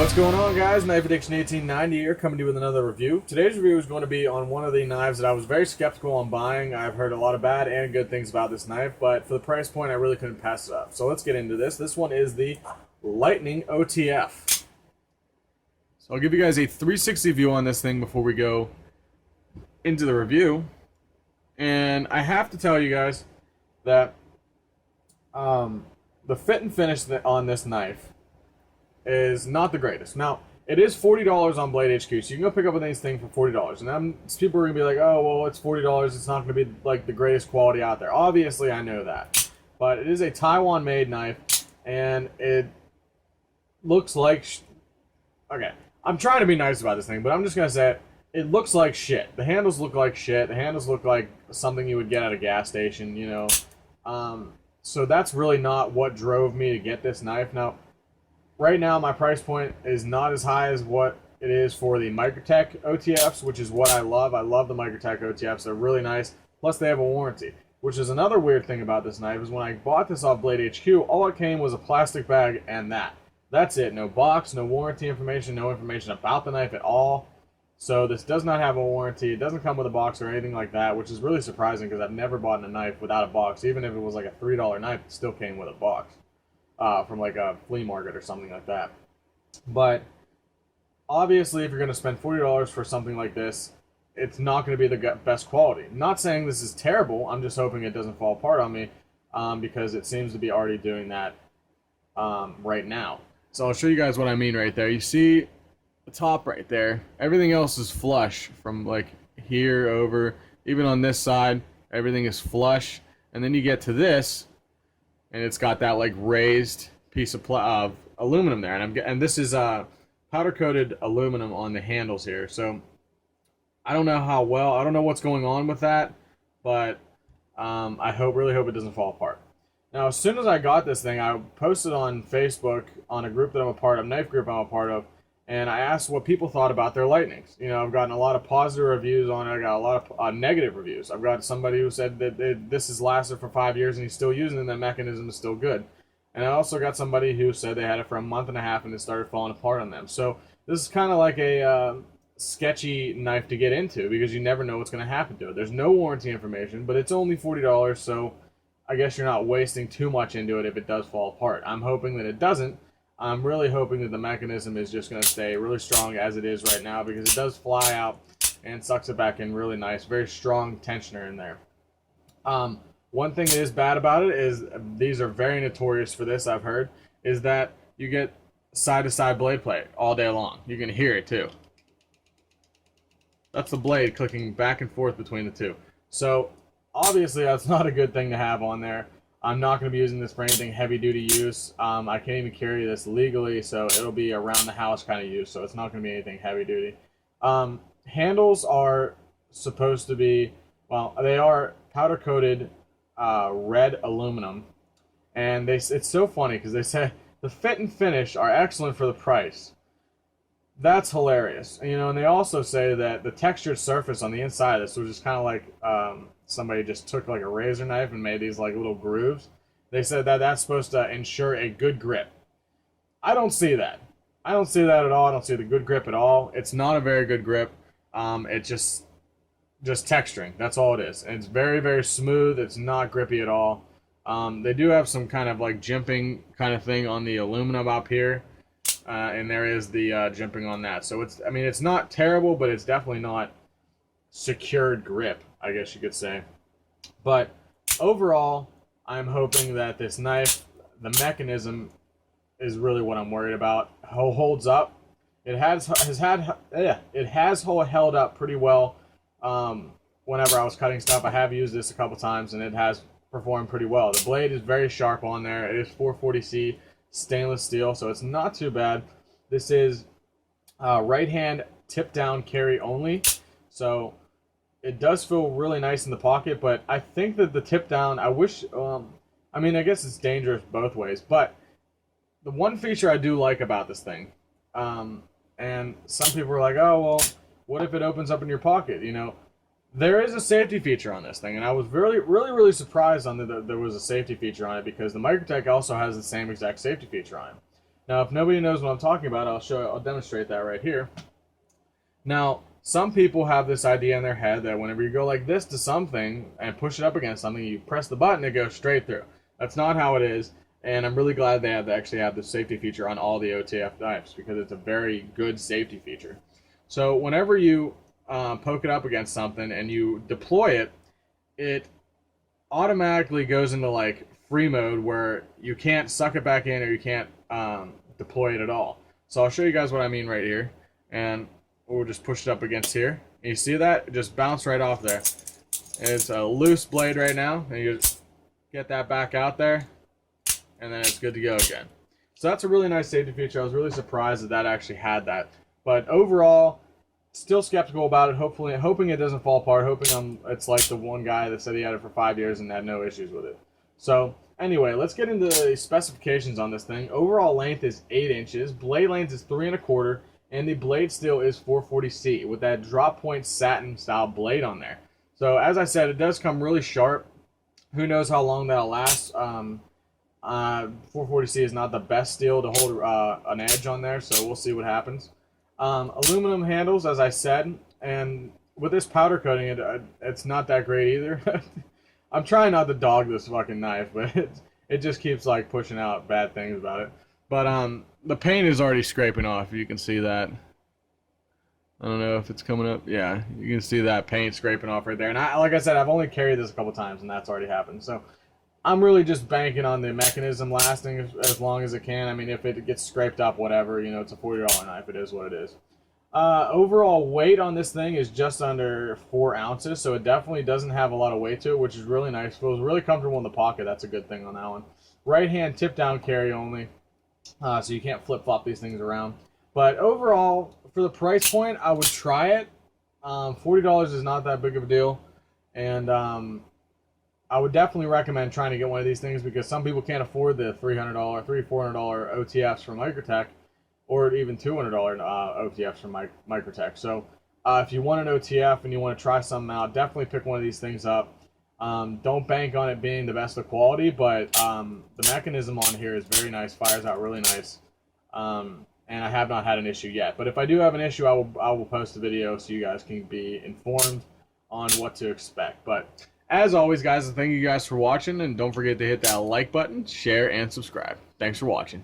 What's going on, guys? Knife Addiction 1890 here, coming to you with another review. Today's review is going to be on one of the knives that I was very skeptical on buying. I've heard a lot of bad and good things about this knife, but for the price point, I really couldn't pass it up. So let's get into this. This one is the Lightning OTF. So I'll give you guys a 360 view on this thing before we go into the review. And I have to tell you guys that the fit and finish on this knife is not the greatest. Now, it is $40 on Blade HQ, so you can go pick up this thing for $40. And people are going to be like, oh, well, it's $40, it's not going to be like the greatest quality out there. Obviously, I know that. But it is a Taiwan-made knife, and it looks like... Okay, I'm trying to be nice about this thing, but I'm just going to say it looks like shit. The handles look like shit. The handles look like something you would get at a gas station, you know. So that's really not what drove me to get this knife. Now, right now, my price point is not as high as what it is for the Microtech OTFs, which is what I love. I love the Microtech OTFs. They're really nice. Plus, they have a warranty, which is another weird thing about this knife, is when I bought this off Blade HQ, all it came was a plastic bag and that's it. No box, no warranty information, no information about the knife at all. So this does not have a warranty. It doesn't come with a box or anything like that, which is really surprising because I've never bought a knife without a box. Even if it was like a $3 knife, it still came with a box. From like a flea market or something like that. But obviously, if you're going to spend $40 for something like this, it's not going to be the best quality. I'm not saying this is terrible. I'm just hoping it doesn't fall apart on me because it seems to be already doing that right now. So I'll show you guys what I mean right there. You see the top right there. Everything else is flush from like here over. Even on this side, everything is flush. And then you get to this, and it's got that like raised piece of aluminum there, and this is powder coated aluminum on the handles here. So I don't know I don't know what's going on with that, but I really hope it doesn't fall apart. Now, as soon as I got this thing, I posted on Facebook on a group that I'm a part of, knife group I'm a part of, and I asked what people thought about their Lightnings. You know, I've gotten a lot of positive reviews on it. I got a lot of negative reviews. I've got somebody who said that this has lasted for 5 years and he's still using it and the mechanism is still good. And I also got somebody who said they had it for a month and a half and it started falling apart on them. So this is kind of like a sketchy knife to get into because you never know what's going to happen to it. There's no warranty information, but it's only $40, so I guess you're not wasting too much into it if it does fall apart. I'm hoping that it doesn't. I'm really hoping that the mechanism is just going to stay really strong as it is right now because it does fly out and sucks it back in really nice. Very strong tensioner in there. One thing that is bad about it is, these are very notorious for this, I've heard, is that you get side-to-side blade play all day long. You can hear it too. That's the blade clicking back and forth between the two. So obviously that's not a good thing to have on there. I'm not going to be using this for anything heavy-duty use. I can't even carry this legally, so it'll be around-the-house kind of use, so it's not going to be anything heavy-duty. Handles are supposed to be, well, they are powder-coated red aluminum, and it's so funny because they say the fit and finish are excellent for the price. That's hilarious. You know, and they also say that the textured surface on the inside of this was just kind of like somebody just took like a razor knife and made these like little grooves. They said that that's supposed to ensure a good grip. I don't see that. I don't see that at all. I don't see the good grip at all. It's not a very good grip. It's just texturing. That's all it is. And it's very, very smooth. It's not grippy at all. They do have some kind of like jimping kind of thing on the aluminum up here. And there is the jimping on that. So it's not terrible, but it's definitely not secured grip, I guess you could say. But overall, I'm hoping that this knife, the mechanism, is really what I'm worried about. Holds up. It has held up pretty well. Whenever I was cutting stuff, I have used this a couple times, and it has performed pretty well. The blade is very sharp on there. It is 440C stainless steel, so it's not too bad. This is right hand tip down carry only, so it does feel really nice in the pocket, but I think that the tip down, I wish, I mean, I guess it's dangerous both ways, but the one feature I do like about this thing, and some people are like, oh, well, what if it opens up in your pocket? You know, there is a safety feature on this thing, and I was really surprised on that there was a safety feature on it because the Microtech also has the same exact safety feature on it. Now, if nobody knows what I'm talking about, I'll demonstrate that right here. Now, some people have this idea in their head that whenever you go like this to something and push it up against something, you press the button, it goes straight through. That's not how it is, and I'm really glad they actually have this safety feature on all the OTF knives because it's a very good safety feature. So whenever you poke it up against something and you deploy it, it automatically goes into like free mode where you can't suck it back in or you can't deploy it at all. So I'll show you guys what I mean right here, and we'll just push it up against here. And you see that? It just bounced right off there. And it's a loose blade right now, and you just get that back out there, and then it's good to go again. So that's a really nice safety feature. I was really surprised that that actually had that. But overall, still skeptical about it. Hoping it doesn't fall apart. Hoping it's like the one guy that said he had it for 5 years and had no issues with it. So anyway, let's get into the specifications on this thing. Overall length is 8 inches. Blade length is 3 1/4. And the blade steel is 440C with that drop point satin style blade on there. So as I said, it does come really sharp. Who knows how long that'll last. 440C is not the best steel to hold an edge on there, so we'll see what happens. Aluminum handles, as I said, and with this powder coating, it's not that great either. I'm trying not to dog this fucking knife, but it just keeps like pushing out bad things about it. But the paint is already scraping off. You can see that. I don't know if it's coming up. Yeah, you can see that paint scraping off right there. And like I said, I've only carried this a couple times, and that's already happened. So I'm really just banking on the mechanism lasting as long as it can. I mean, if it gets scraped up, whatever, you know, it's a $40 knife. It is what it is. Overall weight on this thing is just under 4 ounces, so it definitely doesn't have a lot of weight to it, which is really nice. Feels really comfortable in the pocket. That's a good thing on that one. Right hand tip down carry only. So you can't flip-flop these things around. But overall, for the price point, I would try it. $40 is not that big of a deal. And I would definitely recommend trying to get one of these things because some people can't afford the $300, $400 OTFs from Microtech, or even $200 OTFs from Microtech. So if you want an OTF and you want to try something out, definitely pick one of these things up. Don't bank on it being the best of quality, but the mechanism on here is very nice, fires out really nice, and I have not had an issue yet. But if I do have an issue, I will post a video so you guys can be informed on what to expect. But as always, guys, thank you guys for watching, and don't forget to hit that like button, share, and subscribe. Thanks for watching.